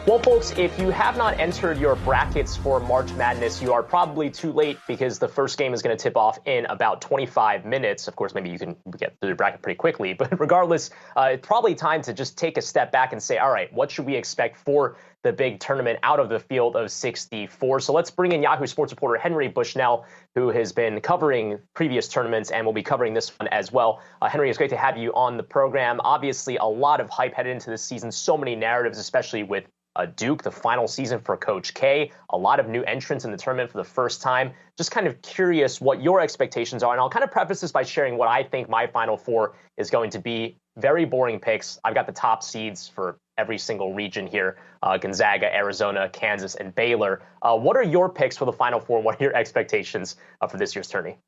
Well, folks, if you have not entered your brackets for March Madness, you are probably too late because the first game is going to tip off in about 25 minutes. Of course, maybe you can get through the bracket pretty quickly. But regardless, it's probably time to just take a step back and say, all right, what should we expect for the big tournament out of the field of 64? So let's bring in Yahoo Sports reporter Henry Bushnell, who has been covering previous tournaments and will be covering this one as well. Henry, it's great to have you on the program. Obviously, a lot of hype headed into this season, so many narratives, especially with Duke, the final season for Coach K, a lot of new entrants in the tournament for the first time. Just kind of curious what your expectations are. And I'll kind of preface this by sharing what I think my Final Four is going to be. Very boring picks. I've got the top seeds for every single region here, Gonzaga, Arizona, Kansas, and Baylor. What are your picks for the Final Four? What are your expectations for this year's tourney?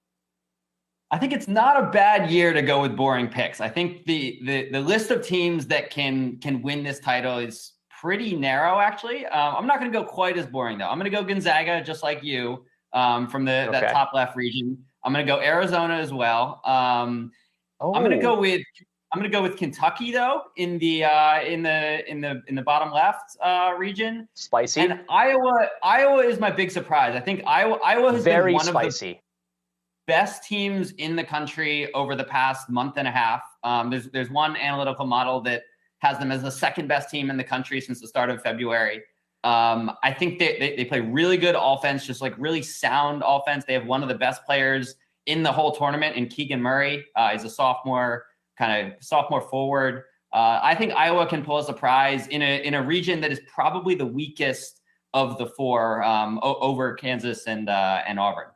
I think it's not a bad year to go with boring picks. I think the list of teams that can win this title is pretty narrow, actually. I'm not going to go quite as boring, though. I'm going to go Gonzaga, just like you, from that top left region. I'm going to go Arizona as well. I'm going to go with Kentucky, though, in the bottom left region. Spicy. And Iowa is my big surprise. I think Iowa has been one of the best teams in the country over the past month and a half. There's one analytical model that has them as the second best team in the country since the start of February. I think they play really good offense, just like really sound offense. They have one of the best players in the whole tournament in Keegan Murray. He's a sophomore forward. I think Iowa can pull a surprise in a region that is probably the weakest of the four, over Kansas and Auburn.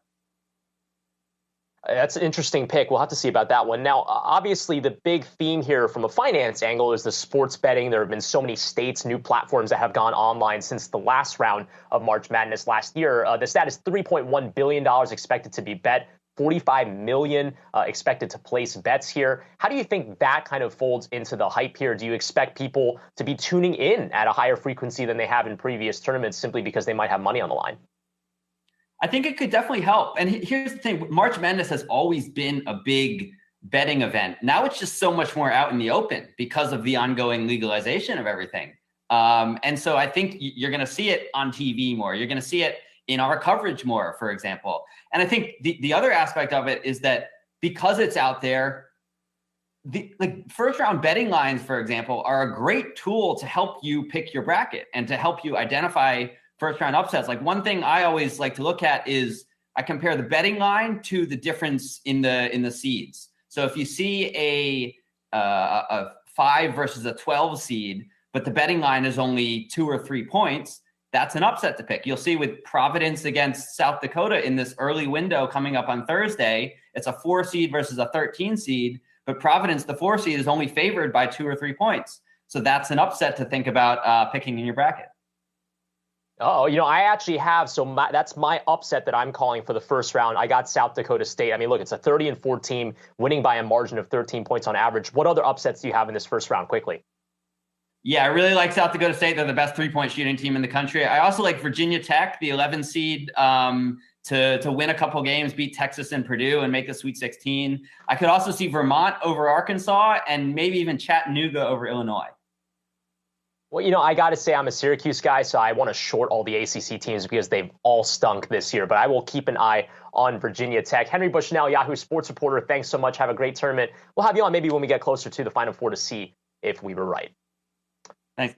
That's an interesting pick. We'll have to see about that one. Now, obviously, the big theme here from a finance angle is the sports betting. There have been so many states, new platforms that have gone online since the last round of March Madness last year. The stat is $3.1 billion expected to be bet, 45 million expected to place bets here. How do you think that kind of folds into the hype here? Do you expect people to be tuning in at a higher frequency than they have in previous tournaments simply because they might have money on the line? I think it could definitely help. And here's the thing. March Madness has always been a big betting event. Now it's just so much more out in the open because of the ongoing legalization of everything. And so I think you're going to see it on TV more. You're going to see it in our coverage more, for example. And I think the other aspect of it is that because it's out there, the first round betting lines, for example, are a great tool to help you pick your bracket and to help you identify first round upsets. Like, one thing I always like to look at is I compare the betting line to the difference in the seeds. So if you see a 5 versus a 12 seed, but the betting line is only 2 or 3 points, that's an upset to pick. You'll see with Providence against South Dakota in this early window coming up on Thursday, it's a 4 seed versus a 13 seed, but Providence, the 4 seed, is only favored by 2 or 3 points. So that's an upset to think about picking in your bracket. Oh, I actually have. So that's my upset that I'm calling for the first round. I got South Dakota State. I mean, look, it's a 30-4 team winning by a margin of 13 points on average. What other upsets do you have in this first round quickly? Yeah, I really like South Dakota State. They're the best 3-point shooting team in the country. I also like Virginia Tech, the 11 seed, to win a couple games, beat Texas and Purdue, and make the Sweet 16. I could also see Vermont over Arkansas and maybe even Chattanooga over Illinois. Well, I got to say I'm a Syracuse guy, so I want to short all the ACC teams because they've all stunk this year. But I will keep an eye on Virginia Tech. Henry Bushnell, Yahoo Sports reporter, thanks so much. Have a great tournament. We'll have you on maybe when we get closer to the Final Four to see if we were right. Thanks.